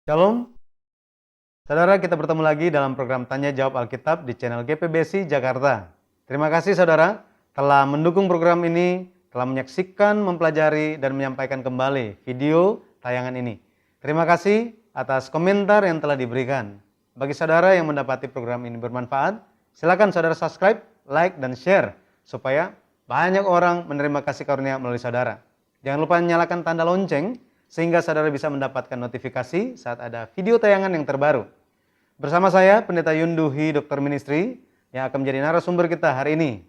Shalom, saudara, kita bertemu lagi dalam program Tanya Jawab Alkitab di channel GPBC Jakarta. Terima kasih saudara telah mendukung program ini, telah menyaksikan, mempelajari, dan menyampaikan kembali video tayangan ini. Terima kasih atas komentar yang telah diberikan. Bagi saudara yang mendapati program ini bermanfaat, silakan saudara subscribe, like, dan share supaya banyak orang menerima kasih karunia melalui saudara. Jangan lupa nyalakan tanda lonceng sehingga saudara bisa mendapatkan notifikasi saat ada video tayangan yang terbaru. Bersama saya, Pendeta Yunduhi, Dokter Ministry, yang akan menjadi narasumber kita hari ini.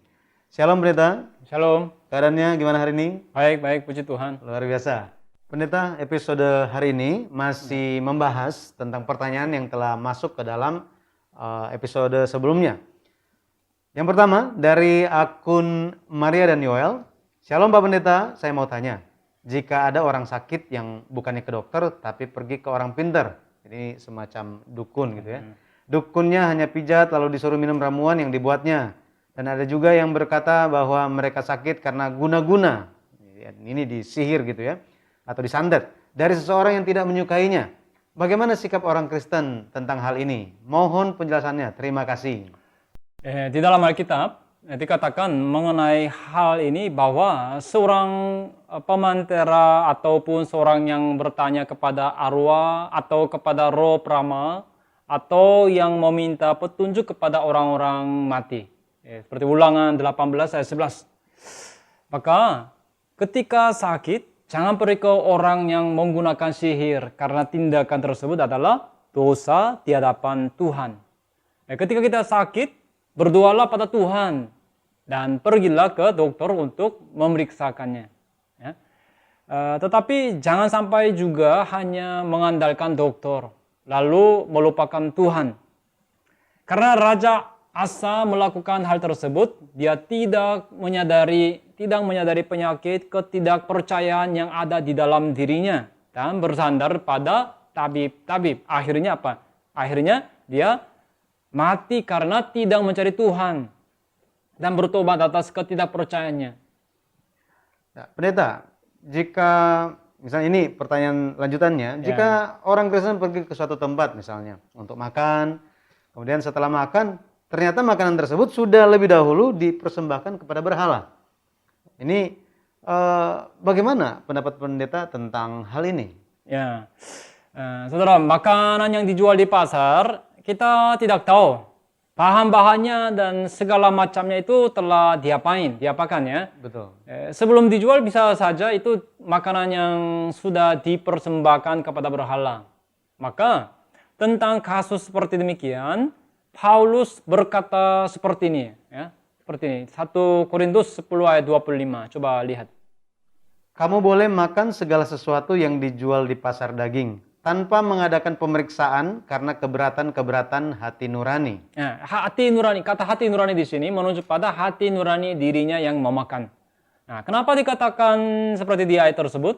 Shalom Pendeta. Shalom. Keadaannya gimana hari ini? Baik, puji Tuhan. Luar biasa. Pendeta, episode hari ini masih membahas tentang pertanyaan yang telah masuk ke dalam episode sebelumnya. Yang pertama, dari akun Maria dan Yoel. Shalom Pak Pendeta, saya mau tanya. Jika ada orang sakit yang bukannya ke dokter tapi pergi ke orang pintar, ini semacam dukun gitu ya. Dukunnya hanya pijat lalu disuruh minum ramuan yang dibuatnya. Dan ada juga yang berkata bahwa mereka sakit karena guna-guna. Ini disihir gitu ya, atau disantet dari seseorang yang tidak menyukainya. Bagaimana sikap orang Kristen tentang hal ini? Mohon penjelasannya. Terima kasih. Di dalam Alkitab dikatakan mengenai hal ini bahwa seorang pemantera ataupun seorang yang bertanya kepada arwah atau kepada roh prama atau yang meminta petunjuk kepada orang-orang mati. Seperti Ulangan 18 ayat 11. Maka ketika sakit, jangan pergi ke orang yang menggunakan sihir karena tindakan tersebut adalah dosa di hadapan Tuhan. Ketika kita sakit, berdoalah pada Tuhan dan pergilah ke dokter untuk memeriksakannya. Ya. Tetapi jangan sampai juga hanya mengandalkan dokter lalu melupakan Tuhan. Karena Raja Asa melakukan hal tersebut, dia tidak menyadari penyakit ketidakpercayaan yang ada di dalam dirinya dan bersandar pada tabib-tabib. Akhirnya apa? Akhirnya dia mati karena tidak mencari Tuhan dan bertobat atas ketidakpercayaannya. Nah, Pendeta, jika misalnya ini pertanyaan lanjutannya, jika orang Kristen pergi ke suatu tempat misalnya untuk makan, kemudian setelah makan ternyata makanan tersebut sudah lebih dahulu dipersembahkan kepada berhala. Ini bagaimana pendapat Pendeta tentang hal ini? Ya, saudara, makanan yang dijual di pasar kita tidak tahu bahan-bahannya dan segala macamnya itu telah diapakan ya. Betul. Sebelum dijual bisa saja itu makanan yang sudah dipersembahkan kepada berhala. Maka tentang kasus seperti demikian, Paulus berkata seperti ini ya. Seperti ini. 1 Korintus 10 ayat 25. Coba lihat. Kamu boleh makan segala sesuatu yang dijual di pasar daging tanpa mengadakan pemeriksaan karena keberatan-keberatan hati nurani. Nah, hati nurani, kata hati nurani di sini menunjuk pada hati nurani dirinya yang memakan. Nah, kenapa dikatakan seperti di ayat tersebut?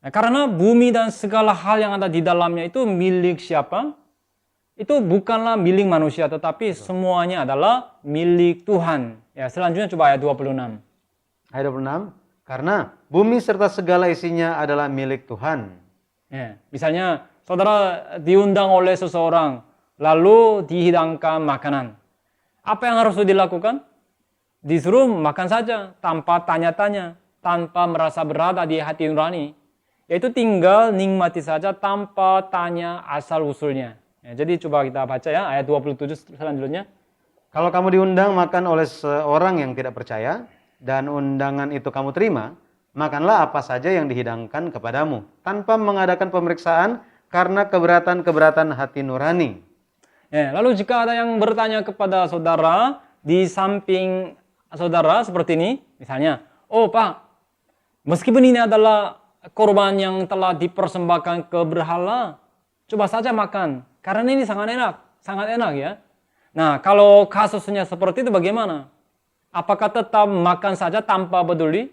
Nah, karena bumi dan segala hal yang ada di dalamnya itu milik siapa? Itu bukanlah milik manusia, tetapi semuanya adalah milik Tuhan. Ya, selanjutnya coba ayat 26. Ayat 26. Karena bumi serta segala isinya adalah milik Tuhan. Ya, misalnya saudara diundang oleh seseorang, lalu dihidangkan makanan. Apa yang harus dilakukan? Disuruh makan saja, tanpa tanya-tanya, tanpa merasa berada di hati nurani. Yaitu tinggal nikmati saja tanpa tanya asal-usulnya. Ya, jadi coba kita baca ya, ayat 27 selanjutnya. Kalau kamu diundang makan oleh seorang yang tidak percaya, dan undangan itu kamu terima, makanlah apa saja yang dihidangkan kepadamu, tanpa mengadakan pemeriksaan karena keberatan-keberatan hati nurani. Ya, lalu jika ada yang bertanya kepada saudara, di samping saudara seperti ini, misalnya, oh Pak, meskipun ini adalah korban yang telah dipersembahkan ke berhala, coba saja makan, karena ini sangat enak ya. Nah, kalau kasusnya seperti itu bagaimana? Apakah tetap makan saja tanpa peduli?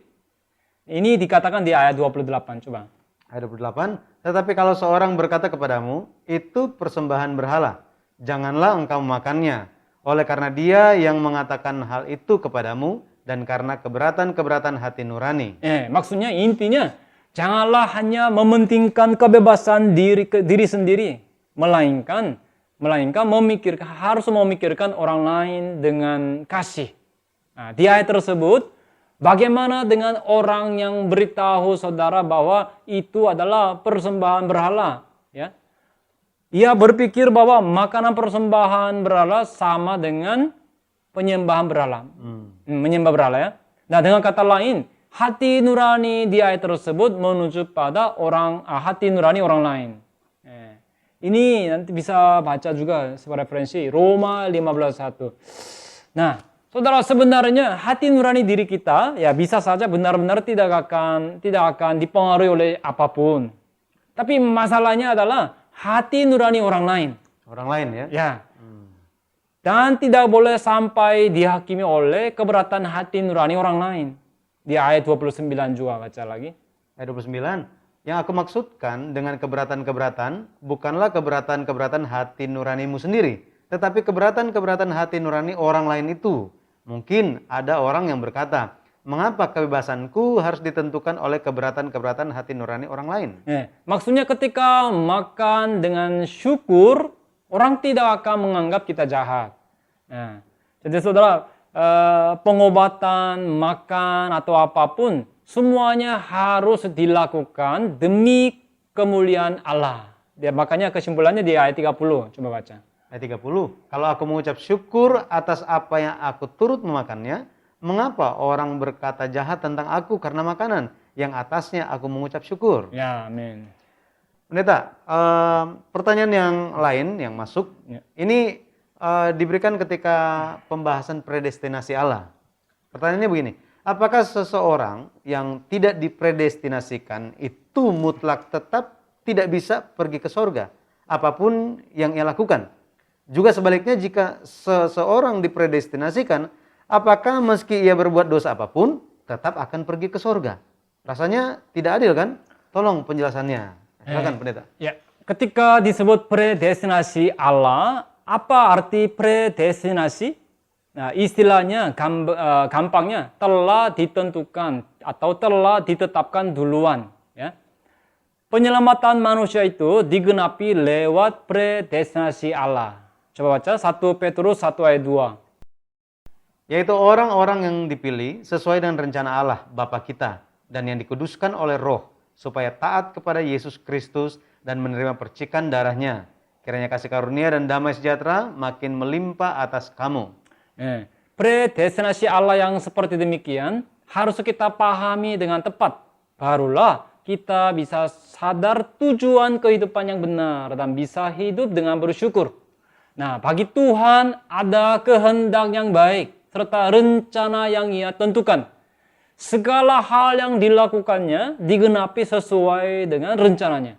Ini dikatakan di ayat 28, coba. Ayat 28, tetapi kalau seorang berkata kepadamu, itu persembahan berhala, janganlah engkau makannya. Oleh karena dia yang mengatakan hal itu kepadamu, dan karena keberatan-keberatan hati nurani. Maksudnya intinya, Janganlah hanya mementingkan kebebasan diri sendiri, melainkan harus memikirkan orang lain dengan kasih. Nah, di ayat tersebut, bagaimana dengan orang yang beritahu saudara bahwa itu adalah persembahan berhala? Ya, ia berpikir bahwa makanan persembahan berhala sama dengan penyembahan berhala, menyembah berhala ya. Nah, dengan kata lain, hati nurani di ayat tersebut menuju pada hati nurani orang lain. Ini nanti bisa baca juga sebagai referensi Roma 15:1. Nah, saudara, sebenarnya hati nurani diri kita ya bisa saja benar-benar tidak akan dipengaruhi oleh apapun. Tapi masalahnya adalah hati nurani orang lain. Orang lain ya? Ya. Dan tidak boleh sampai dihakimi oleh keberatan hati nurani orang lain. Di ayat 29 juga baca lagi. Ayat 29. Yang aku maksudkan dengan keberatan-keberatan bukanlah keberatan-keberatan hati nuranimu sendiri, tetapi keberatan-keberatan hati nurani orang lain itu. Mungkin ada orang yang berkata, mengapa kebebasanku harus ditentukan oleh keberatan-keberatan hati nurani orang lain? Maksudnya ketika makan dengan syukur, orang tidak akan menganggap kita jahat. Jadi saudara, pengobatan, makan, atau apapun, semuanya harus dilakukan demi kemuliaan Allah. Makanya kesimpulannya di ayat 30, coba baca. Ayat 30, kalau aku mengucap syukur atas apa yang aku turut memakannya, mengapa orang berkata jahat tentang aku karena makanan yang atasnya aku mengucap syukur? Ya, amin. Pendeta, pertanyaan yang lain yang masuk, ini diberikan ketika pembahasan predestinasi Allah. Pertanyaannya begini, apakah seseorang yang tidak dipredestinasikan itu mutlak tetap tidak bisa pergi ke sorga, apapun yang ia lakukan? Juga sebaliknya, jika seseorang dipredestinasikan, apakah meski ia berbuat dosa apapun, tetap akan pergi ke sorga? Rasanya tidak adil kan? Tolong penjelasannya. Silakan pendeta. Ya, ketika disebut predestinasi Allah, apa arti predestinasi? Nah, istilahnya gampangnya telah ditentukan atau telah ditetapkan duluan. Ya. Penyelamatan manusia itu digenapi lewat predestinasi Allah. Coba baca 1 Petrus 1 ayat 2. Yaitu orang-orang yang dipilih sesuai dengan rencana Allah Bapa kita dan yang dikuduskan oleh Roh, supaya taat kepada Yesus Kristus dan menerima percikan darahnya. Kiranya kasih karunia dan damai sejahtera makin melimpah atas kamu. Predestinasi Allah yang seperti demikian harus kita pahami dengan tepat. Barulah kita bisa sadar tujuan kehidupan yang benar dan bisa hidup dengan bersyukur. Nah, bagi Tuhan ada kehendak yang baik serta rencana yang Ia tentukan. Segala hal yang dilakukannya digenapi sesuai dengan rencananya.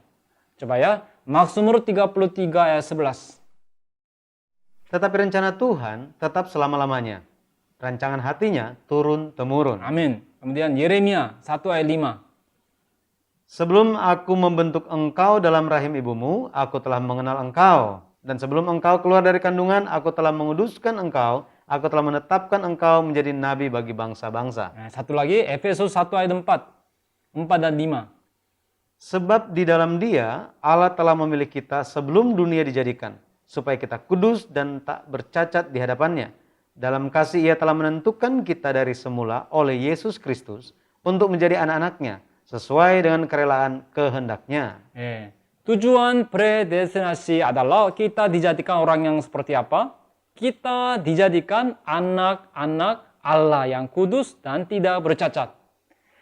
Coba ya, Mazmur 33 ayat 11. Tetapi rencana Tuhan tetap selama-lamanya. Rancangan hatinya turun-temurun. Amin. Kemudian Yeremia 1 ayat 5. Sebelum aku membentuk engkau dalam rahim ibumu, aku telah mengenal engkau. Dan sebelum engkau keluar dari kandungan, aku telah menguduskan engkau. Aku telah menetapkan engkau menjadi nabi bagi bangsa-bangsa. Nah, satu lagi, Efesus 1 ayat 4 dan 5. Sebab di dalam Dia, Allah telah memilih kita sebelum dunia dijadikan, supaya kita kudus dan tak bercacat di hadapannya. Dalam kasih Ia telah menentukan kita dari semula oleh Yesus Kristus untuk menjadi anak-anaknya, sesuai dengan kerelaan kehendak-Nya. Tujuan predestinasi adalah kita dijadikan orang yang seperti apa? Kita dijadikan anak-anak Allah yang kudus dan tidak bercacat.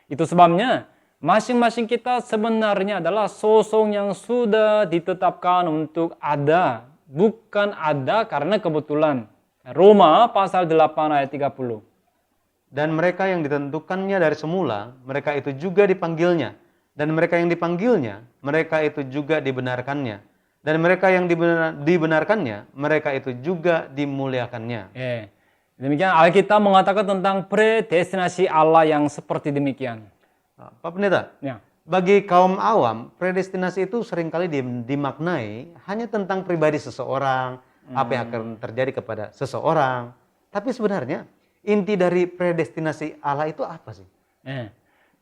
Itu sebabnya masing-masing kita sebenarnya adalah sosok yang sudah ditetapkan untuk ada, bukan ada karena kebetulan. Roma pasal 8 ayat 30. Dan mereka yang ditentukannya dari semula, mereka itu juga dipanggilnya. Dan mereka yang dipanggilnya, mereka itu juga dibenarkannya. Dan mereka yang dibenarkannya, mereka itu juga dimuliakannya. Demikian Alkitab mengatakan tentang predestinasi Allah yang seperti demikian. Pak Pendeta, Ya. bagi kaum awam, predestinasi itu seringkali dimaknai hanya tentang pribadi seseorang, apa yang akan terjadi kepada seseorang. Tapi sebenarnya inti dari predestinasi Allah itu apa sih?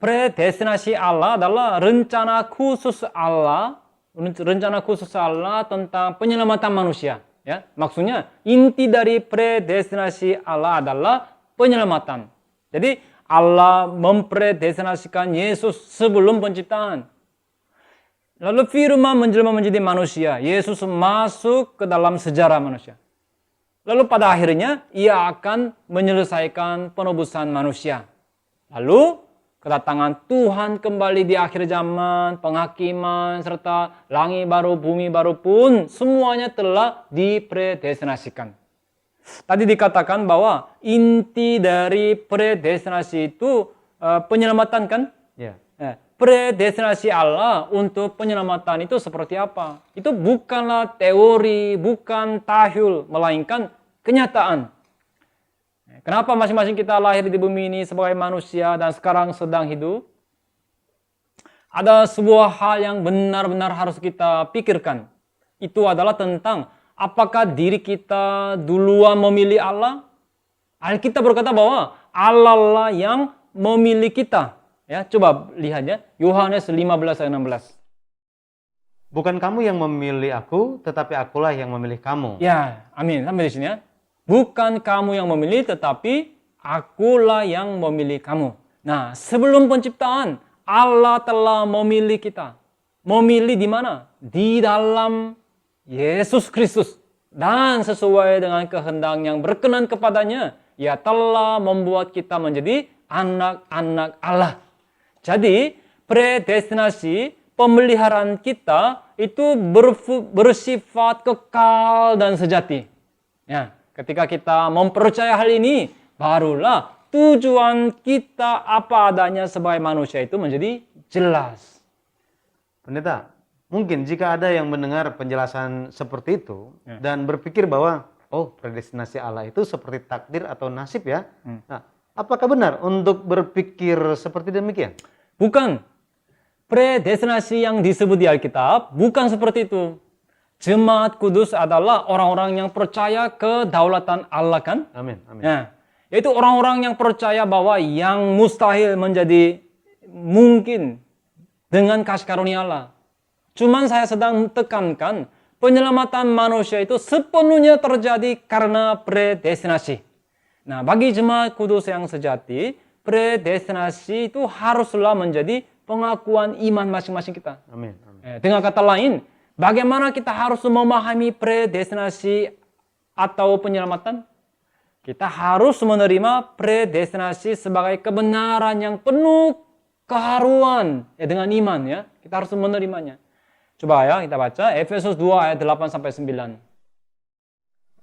predestinasi Allah adalah rencana khusus Allah tentang penyelamatan manusia. Ya, maksudnya inti dari predestinasi Allah adalah penyelamatan. Jadi Allah mempredestinasikan Yesus sebelum penciptaan. Lalu firman menjelma menjadi manusia. Yesus masuk ke dalam sejarah manusia. Lalu pada akhirnya ia akan menyelesaikan penebusan manusia. Lalu kedatangan Tuhan kembali di akhir zaman, penghakiman, serta langit baru, bumi baru pun semuanya telah dipredestinasikan. Tadi dikatakan bahwa inti dari predestinasi itu penyelamatan kan? Ya. Predestinasi Allah untuk penyelamatan itu seperti apa? Itu bukanlah teori, bukan tahyul, melainkan kenyataan. Kenapa masing-masing kita lahir di bumi ini sebagai manusia dan sekarang sedang hidup? Ada sebuah hal yang benar-benar harus kita pikirkan. Itu adalah tentang apakah diri kita duluan memilih Allah? Alkitab berkata bahwa Allah lah yang memilih kita. Ya, coba lihat ya, Yohanes 15 ayat 16. Bukan kamu yang memilih aku, tetapi akulah yang memilih kamu. Ya, amin. Sampai di sini ya. Bukan kamu yang memilih, tetapi akulah yang memilih kamu. Nah, sebelum penciptaan, Allah telah memilih kita. Memilih di mana? Di dalam Yesus Kristus. Dan sesuai dengan kehendak yang berkenan kepadanya, Ia telah membuat kita menjadi anak-anak Allah. Jadi, predestinasi pemeliharaan kita itu bersifat kekal dan sejati. Ya, ketika kita mempercaya hal ini, barulah tujuan kita apa adanya sebagai manusia itu menjadi jelas. Pendeta, mungkin jika ada yang mendengar penjelasan seperti itu dan berpikir bahwa predestinasi Allah itu seperti takdir atau nasib ya. Nah, apakah benar untuk berpikir seperti demikian? Bukan. Predestinasi yang disebut di Alkitab bukan seperti itu. Jemaat kudus adalah orang-orang yang percaya kedaulatan Allah kan? Amin. Amin. Nah, yaitu orang-orang yang percaya bahwa yang mustahil menjadi mungkin dengan kasih karunia Allah. Cuman saya sedang tekankan penyelamatan manusia itu sepenuhnya terjadi karena predestinasi. Nah, bagi jemaat kudus yang sejati, predestinasi itu haruslah menjadi pengakuan iman masing-masing kita. Amin. Dengan kata lain, bagaimana kita harus memahami predestinasi atau penyelamatan? Kita harus menerima predestinasi sebagai kebenaran yang penuh keharuan dengan iman ya. Kita harus menerimanya. Coba ya kita baca Efesus 2 ayat 8 sampai 9.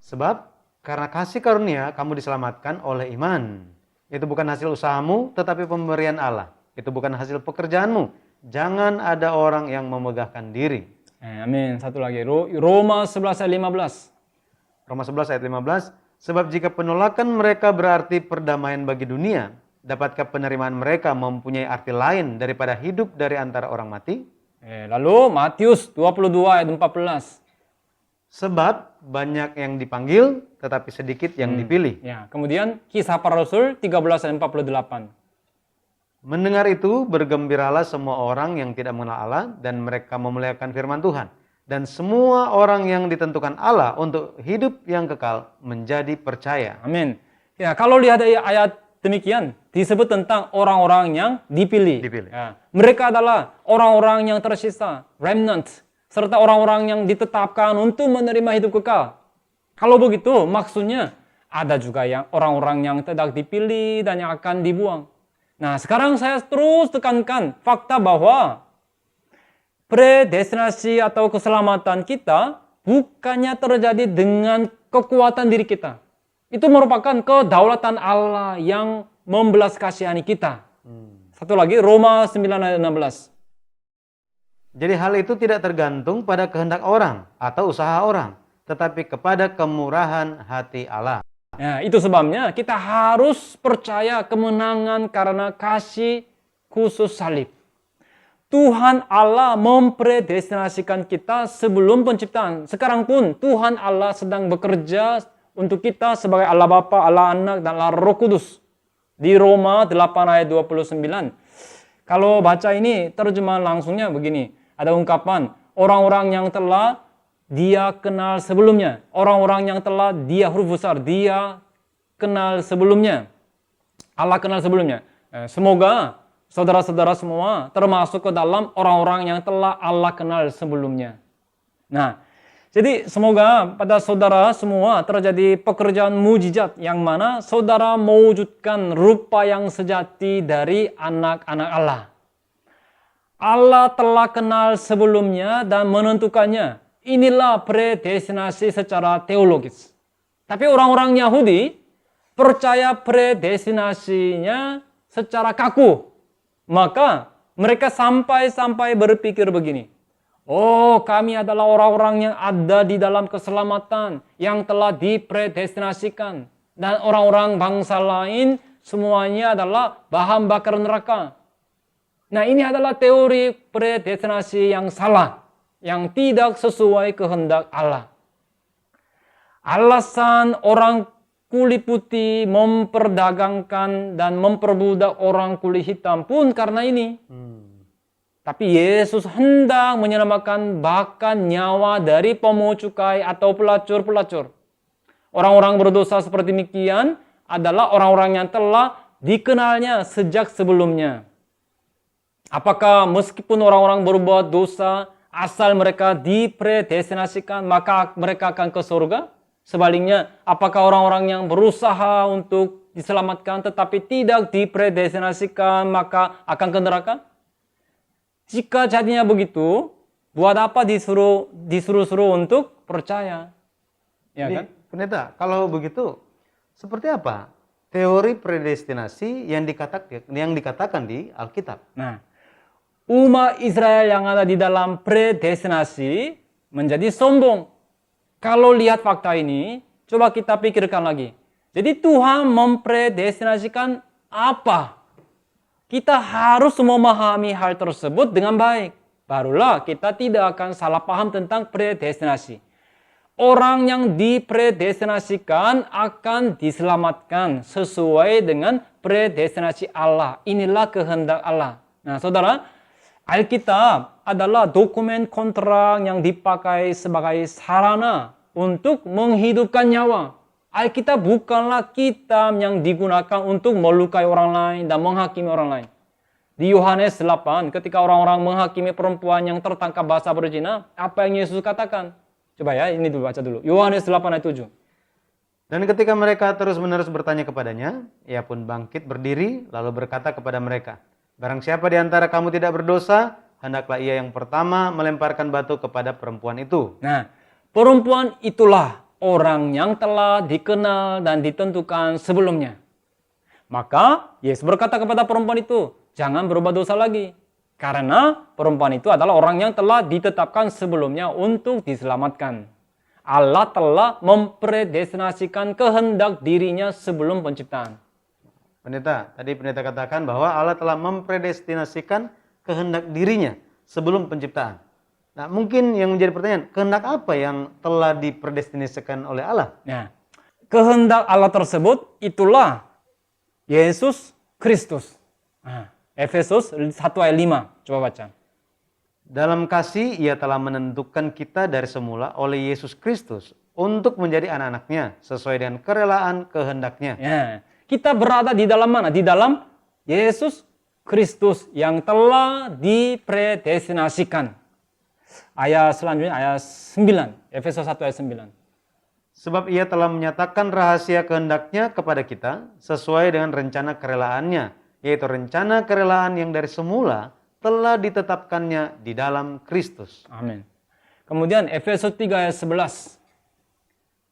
Sebab karena kasih karunia kamu diselamatkan oleh iman. Itu bukan hasil usahamu, tetapi pemberian Allah. Itu bukan hasil pekerjaanmu. Jangan ada orang yang memegahkan diri. Amin. Satu lagi. Roma 11 ayat 15. Roma 11 ayat 15. Sebab jika penolakan mereka berarti perdamaian bagi dunia, dapatkah penerimaan mereka mempunyai arti lain daripada hidup dari antara orang mati? Lalu Matius 22 ayat 14. Sebab banyak yang dipanggil, tetapi sedikit yang dipilih. Ya, kemudian Kisah Para Rasul 13 ayat 48. Mendengar itu, bergembiralah semua orang yang tidak mengenal Allah, dan mereka memuliakan firman Tuhan. Dan semua orang yang ditentukan Allah untuk hidup yang kekal menjadi percaya. Amin. Ya, kalau lihat ayat demikian, disebut tentang orang-orang yang dipilih. Ya, mereka adalah orang-orang yang tersisa, remnant, serta orang-orang yang ditetapkan untuk menerima hidup kekal. Kalau begitu, maksudnya ada juga yang orang-orang yang tidak dipilih dan yang akan dibuang. Nah, sekarang saya terus tekankan fakta bahwa predestinasi atau keselamatan kita bukannya terjadi dengan kekuatan diri kita. Itu merupakan kedaulatan Allah yang membelas kasihani kita. Satu lagi, Roma 9 ayat 16. Jadi hal itu tidak tergantung pada kehendak orang atau usaha orang, tetapi kepada kemurahan hati Allah. Nah, itu sebabnya kita harus percaya kemenangan karena kasih khusus salib. Tuhan Allah mempredestinasikan kita sebelum penciptaan. Sekarang pun Tuhan Allah sedang bekerja untuk kita sebagai Allah Bapa, Allah Anak, dan Allah Roh Kudus. Di Roma 8 ayat 29. Kalau baca ini terjemahan langsungnya begini. Ada ungkapan orang-orang yang telah dia kenal sebelumnya. Orang-orang yang telah dia huruf besar dia kenal sebelumnya. Allah kenal sebelumnya. Semoga saudara-saudara semua termasuk ke dalam orang-orang yang telah Allah kenal sebelumnya. Nah, jadi semoga pada saudara semua terjadi pekerjaan mujizat yang mana saudara mewujudkan rupa yang sejati dari anak-anak Allah. Allah telah kenal sebelumnya dan menentukannya. Inilah predestinasi secara teologis. Tapi orang-orang Yahudi percaya predestinasinya secara kaku. Maka mereka sampai berpikir begini. Oh, kami adalah orang-orang yang ada di dalam keselamatan yang telah dipredestinasikan. Dan orang-orang bangsa lain semuanya adalah bahan bakar neraka. Nah, ini adalah teori predestinasi yang salah, yang tidak sesuai kehendak Allah. Alasan orang kulit putih memperdagangkan dan memperbudak orang kulit hitam pun karena ini. Tapi Yesus hendak menyelamatkan bahkan nyawa dari pemungut cukai atau pelacur-pelacur. Orang-orang berdosa seperti demikian adalah orang-orang yang telah dikenalnya sejak sebelumnya. Apakah meskipun orang-orang berbuat dosa, asal mereka dipredestinasikan, maka mereka akan ke surga? Sebaliknya, apakah orang-orang yang berusaha untuk diselamatkan tetapi tidak dipredestinasikan, maka akan ke neraka? Jika jadinya begitu, buat apa disuruh-suruh untuk percaya? Ya kan? Pendeta, kalau begitu, seperti apa teori predestinasi yang dikatakan di Alkitab? Nah, umat Israel yang ada di dalam predestinasi menjadi sombong. Kalau lihat fakta ini, coba kita pikirkan lagi. Jadi Tuhan mempredestinasikan apa? Kita harus memahami hal tersebut dengan baik. Barulah kita tidak akan salah paham tentang predestinasi. Orang yang dipredestinasikan akan diselamatkan sesuai dengan predestinasi Allah. Inilah kehendak Allah. Nah, saudara, Alkitab adalah dokumen kontrak yang dipakai sebagai sarana untuk menghidupkan nyawa. Alkitab bukanlah kitab yang digunakan untuk melukai orang lain dan menghakimi orang lain. Di Yohanes 8, ketika orang-orang menghakimi perempuan yang tertangkap basah berzina, apa yang Yesus katakan? Coba ya, ini dulu baca dulu. Yohanes 8 ayat 7. Dan ketika mereka terus-menerus bertanya kepadanya, ia pun bangkit berdiri lalu berkata kepada mereka, barang siapa di antara kamu tidak berdosa, hendaklah ia yang pertama melemparkan batu kepada perempuan itu. Nah, perempuan itulah orang yang telah dikenal dan ditentukan sebelumnya. Maka Yesus berkata kepada perempuan itu, jangan berbuat dosa lagi. Karena perempuan itu adalah orang yang telah ditetapkan sebelumnya untuk diselamatkan. Allah telah mempredestinasikan kehendak dirinya sebelum penciptaan. Pendeta, tadi pendeta katakan bahwa Allah telah mempredestinasikan kehendak dirinya sebelum penciptaan. Nah, mungkin yang menjadi pertanyaan, kehendak apa yang telah dipredestinasikan oleh Allah? Nah, kehendak Allah tersebut itulah Yesus Kristus. Nah, Efesus 1 ayat 5. Coba baca. Dalam kasih ia telah menentukan kita dari semula oleh Yesus Kristus untuk menjadi anak-anaknya sesuai dengan kerelaan kehendaknya. Ya, kita berada di dalam mana? Di dalam Yesus Kristus yang telah dipredestinasikan. Ayat selanjutnya, ayat 9. Efesus 1 ayat 9. Sebab ia telah menyatakan rahasia kehendaknya kepada kita sesuai dengan rencana kerelaannya, yaitu rencana kerelaan yang dari semula telah ditetapkannya di dalam Kristus. Amin. Kemudian Efesus 3 ayat 11.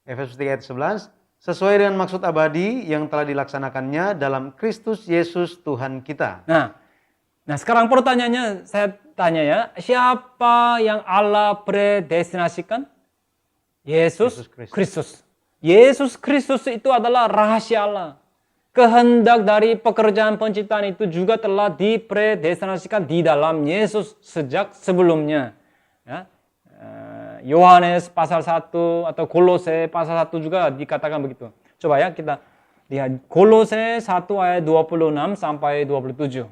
Efesus 3 ayat 11. Sesuai dengan maksud abadi yang telah dilaksanakannya dalam Kristus Yesus Tuhan kita. Nah sekarang pertanyaannya saya tanya ya, siapa yang Allah predestinasikan? Yesus Kristus. Yesus Kristus itu adalah rahasia Allah. Kehendak dari pekerjaan penciptaan itu juga telah dipredestinasikan di dalam Yesus sejak sebelumnya. Ya. Yohanes pasal 1 atau Kolose pasal 1 juga dikatakan begitu. Coba ya kita lihat Kolose 1 ayat 26 sampai 27.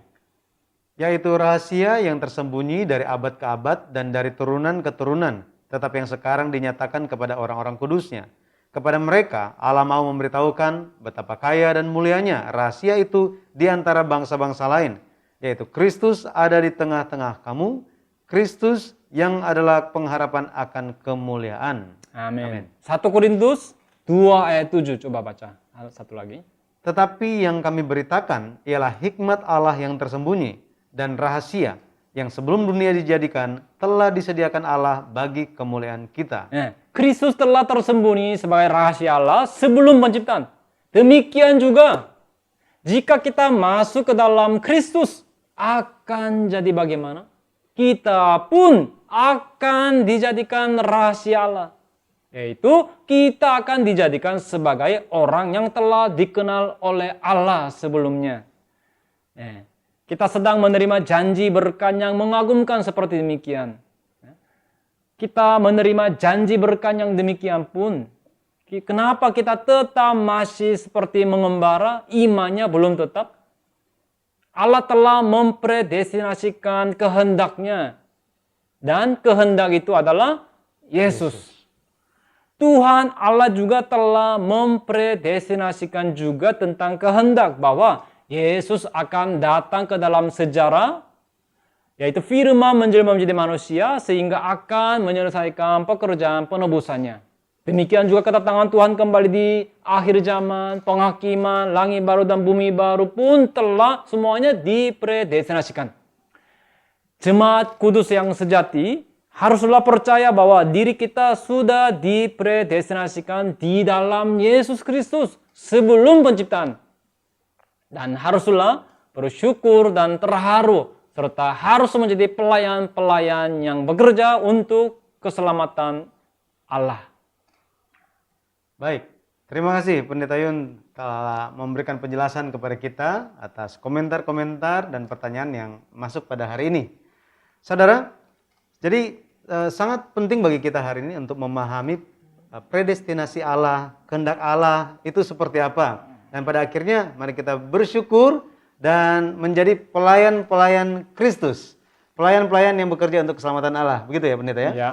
yaitu rahasia yang tersembunyi dari abad ke abad dan dari turunan ke turunan, tetapi yang sekarang dinyatakan kepada orang-orang kudusnya. Kepada mereka, Allah mau memberitahukan betapa kaya dan mulianya rahasia itu di antara bangsa-bangsa lain, yaitu Kristus ada di tengah-tengah kamu, Kristus yang adalah pengharapan akan kemuliaan. Amin. 1 Korintus 2 ayat 7, coba baca. Satu lagi. Tetapi yang kami beritakan ialah hikmat Allah yang tersembunyi dan rahasia yang sebelum dunia dijadikan telah disediakan Allah bagi kemuliaan kita. Kristus telah tersembunyi sebagai rahasia Allah sebelum penciptaan. Demikian juga jika kita masuk ke dalam Kristus akan jadi bagaimana? Kita pun akan dijadikan rahasia Allah. Yaitu kita akan dijadikan sebagai orang yang telah dikenal oleh Allah sebelumnya. Kita sedang menerima janji berkat yang mengagumkan seperti demikian. Kita menerima janji berkat yang demikian pun, kenapa kita tetap masih seperti mengembara, imannya belum tetap? Allah telah mempredestinasikan kehendaknya. Dan kehendak itu adalah Yesus. Tuhan Allah juga telah mempredestinasikan juga tentang kehendak bahwa Yesus akan datang ke dalam sejarah, yaitu firman menjelma menjadi manusia sehingga akan menyelesaikan pekerjaan penebusannya. Demikian juga kedatangan Tuhan kembali di akhir zaman, penghakiman, langit baru dan bumi baru pun telah semuanya dipredestinasikan. Jemaat kudus yang sejati haruslah percaya bahwa diri kita sudah dipredestinasikan di dalam Yesus Kristus sebelum penciptaan. Dan haruslah bersyukur dan terharu serta harus menjadi pelayan-pelayan yang bekerja untuk keselamatan Allah. Baik, terima kasih Pendeta Yun telah memberikan penjelasan kepada kita atas komentar-komentar dan pertanyaan yang masuk pada hari ini. Saudara, jadi sangat penting bagi kita hari ini untuk memahami predestinasi Allah, kehendak Allah itu seperti apa. Dan pada akhirnya mari kita bersyukur dan menjadi pelayan-pelayan Kristus. Pelayan-pelayan yang bekerja untuk keselamatan Allah. Begitu ya Pendeta ya? Ya.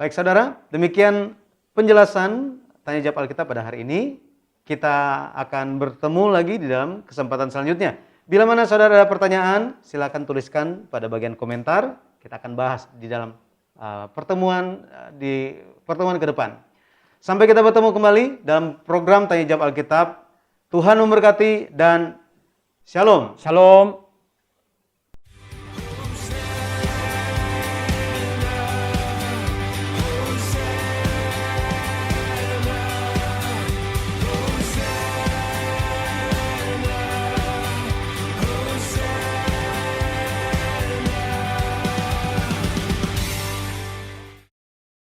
Baik saudara, demikian penjelasan Tanya Jawab Alkitab pada hari ini. Kita akan bertemu lagi di dalam kesempatan selanjutnya. Bila mana saudara ada pertanyaan, silakan tuliskan pada bagian komentar. Kita akan bahas di dalam pertemuan ke depan. Sampai kita bertemu kembali dalam program Tanya Jawab Alkitab. Tuhan memberkati dan Shalom. Shalom.